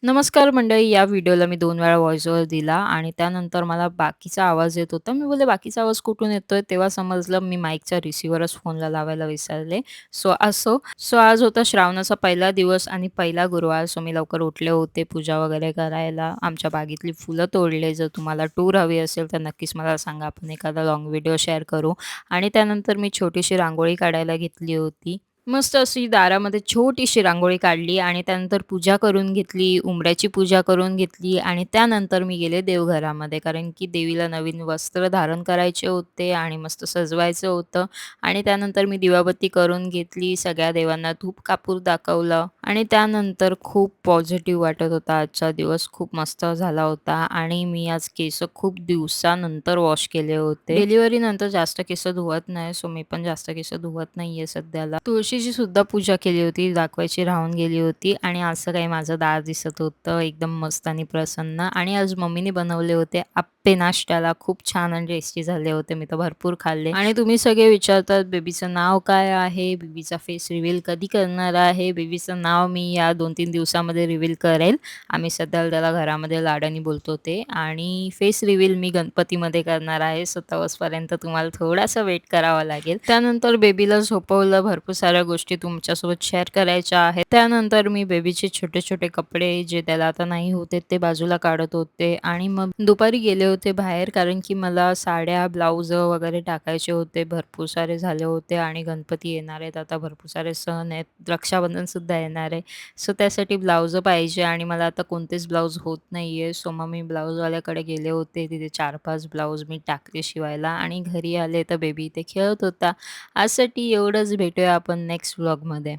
नमस्कार मंडळी. या व्हिडिओला मी 2 वेळा व्हॉईस ओव्हर दिला आणि त्यानंतर मला बाकीचा आवाज येत होता. मी बोलले, "बाकीचा आवाज कुठून येतोय?" तेव्हा समजलं मी माईकच्या रिसीव्हरच फोनला लावायला विसरले. सो आज होता श्रावणाचा पहिला दिवस आणि पहिला गुरुवार. सो मी लवकर उठले होते पूजा वगैरे करायला. आमच्या बागेतली फुलं तोडले. जर तुम्हाला टूर हवी असेल तर नक्कीच मला सांगा. आपण एखादा लाँग व्हिडिओ शेअर करू. आणि त्यानंतर मी छोटीशी रांगोळी काढायला घेतली होती. मस्त अशी दारामध्ये छोटीशी रांगोळी काढली आणि त्यानंतर पूजा करून घेतली, उंबऱ्याची पूजा करून घेतली आणि त्यानंतर मी गेले देवघरामध्ये. कारण की देवीला नवीन वस्त्र धारण करायचे होते आणि मस्त सजवायचं होतं आणि त्यानंतर मी दिवाबत्ती करून घेतली. सगळ्या देवांना धूप कापूर दाखवलं आणि त्यानंतर खूप पॉझिटिव्ह वाटत होता. आजचा दिवस खूप मस्त झाला होता आणि मी आज केस खूप दिवसानंतर वॉश केले होते. डिलिव्हरीनंतर जास्त केस धुवत नाही, सो मी पण जास्त केस धुवत नाहीये सध्याला. तुळशीची सुद्धा पूजा केली होती, दाखवायची राहून गेली होती आणि असं काही माझं दार दिसत होतं एकदम मस्त आणि प्रसन्न. आणि आज मम्मीने बनवले होते आप्पे नाश्त्याला. खूप छान आणि टेस्टी झाले होते. मी तर भरपूर खाल्ले. आणि तुम्ही सगळे विचारतात बेबीचं नाव काय आहे? बेबीचा फेस रिव्हील कधी करणार आहे? बेबीचं नाव मी या 2-3 दिवसामध्ये रिव्हील करेल. आम्ही सध्या त्याला घरामध्ये लाडाने बोलतो ते. आणि फेस रिव्हील मी गणपतीमध्ये करणार आहे. सो तवसपर्यंत तुम्हाला थोडासा वेट करावा लागेल. त्यानंतर बेबीला झोपवलं. भरपूर साऱ्या गोष्टी तुमच्यासोबत शेअर करायच्या आहेत. त्यानंतर मी बेबीचे छोटे-छोटे कपडे जे त्याला आता नाही होते ते बाजूला काढत होते आणि मग दुपारी गेले होते बाहेर कारण की मला साड्या, ब्लाउज वगैरे टाकायचे होते. भरपूर सारे झाले होते आणि गणपती येणार आहेत. आता भरपूर सारे सण आहेत. रक्षाबंधनसुद्धा येणार आहे. सो त्यासाठी ब्लाउजं पाहिजे आणि मला आता कोणतेच ब्लाउज होत नाहीये. सो मग मी ब्लाउजवाल्याकडे गेले होते. तिथे 4-5 ब्लाउज मी टाकले शिवायला आणि घरी आले तर बेबी इथे खेळत होता. आजसाठी एवढंच. भेटूया आपण नेक्स्ट व्लॉगमध्ये.